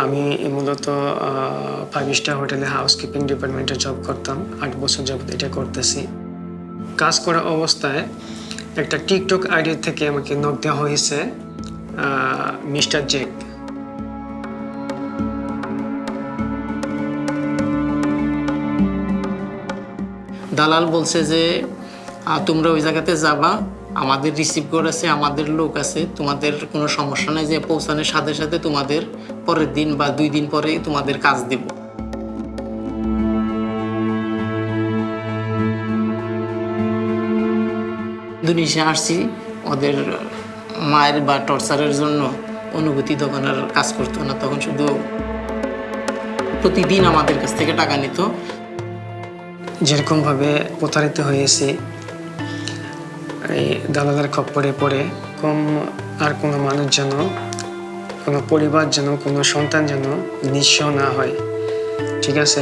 আমি মূলত 5 স্টার হোটেলে হাউসকিপিং ডিপার্টমেন্টে জব করতাম। 8 বছর যাবত এটা করতেছি। কাজ করা অবস্থায় একটা টিকটক আইডি থেকে আমাকে নক দেওয়া হয়েছে মিস্টার জেক। দালাল বলছে যে তোমরা ওই জায়গাতে যাবা, আমাদের রিসিভ করেছে, আমাদের লোক আছে, তোমাদের কোনো সমস্যা নাই, যে পৌঁছানোর সাথে সাথে তোমাদের পরের দিন বা 2 দিন পরে তোমাদের কাজ দেব। ইন্দোনেশিয়া আসছি ওদের মায়ের বা টর্চারের জন্য। অনুভূতি তখন আর কাজ করতো না, তখন শুধু প্রতিদিন আমাদের কাছ থেকে টাকা নিত। যেরকমভাবে প্রতারিত হয়েছি এই দালালের খপ্পরে পড়ে, আর কোনো মানুষ যেন, কোনো পরিবার যেন, কোনো সন্তান যেন নিঃস্ব না হয়। ঠিক আছে।